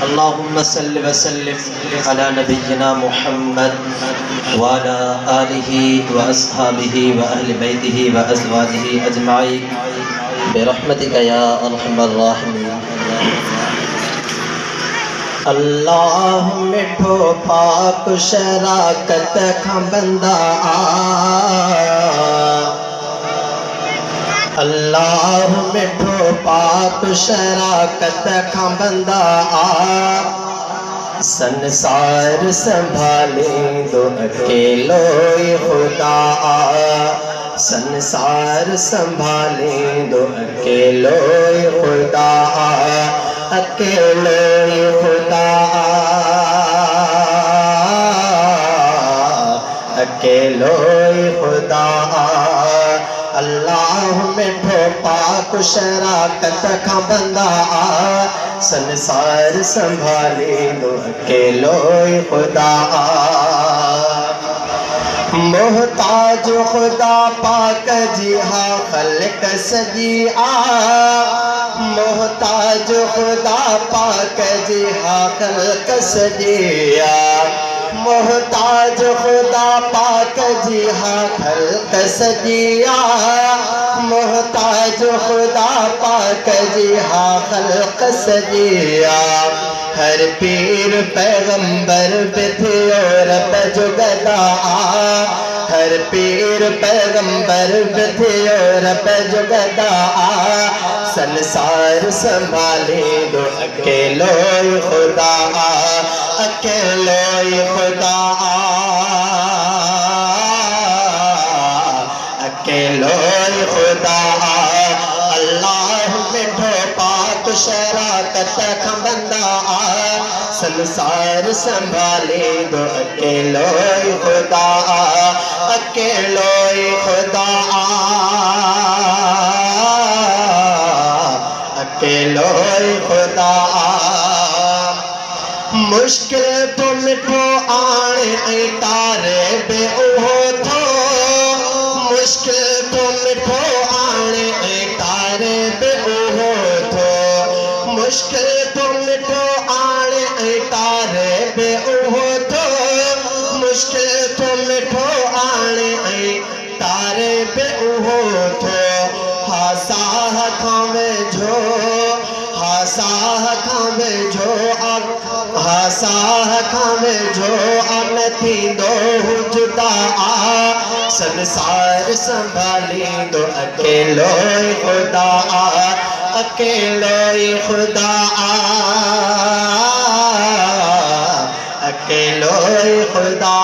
अल्लाहुम्मा सल्लि व सल्लिम अला नबिय्यिना मुहम्मद व अला आलिहि व अस्हाबिहि व अहलि बैतिहि व अज़वाजिहि अजमाइन बिरहमतिका या अरहमर राहिमीन। अल्लाह मिठो पाक शराकत खां बंदा अल्लाह मिठो पाक शराकत खां बंदा संसार संभाले दो अकेलो खुदा संसार संभाले दो अकेलो खुदा अकेलो खुदा अकेलो खुदा। अल्लाह मिठो पाक शराकत खां बंदा संसार संभाले दो अकेलो खुदा मोहताज खुदा पाक जी हा खल्क सजिया मोहताज खुदा पाक जी हा खल्क सजिया मोहताज खुदा पाक जी हा खल्क सजिया मोहताज खुदा पाक जी हा खल्क सजिया हर पीर पैगंबर बिथे रब जुगदा हर पीर पैगंबर बिथे रब जुगदा संसार संभाले दो अकेलो खुदा अकेलो खुदा अकेलो खुदा। अल्लाह मिठो पाक शराकत खां बंदा संसार संभाले दो अकेलो खुदा अकेलो खुदा अकेलो खुदा। मुश्किल तो मिठो आने तारे बे उहो थो मुश्किल तो मिठो आने तारे बे उहो थो मुश्किल तो मिठो आने तारे बे उहो थो मुश्किल तो मिठो आने तारे बे उहो थो हासाह खां वेझो हासाह खां वेझो हासाह खां वेझो अन थींदो जुदा संसार संभालींदो अकेलो खुदा अकेलो खुदा अकेलो खुदा।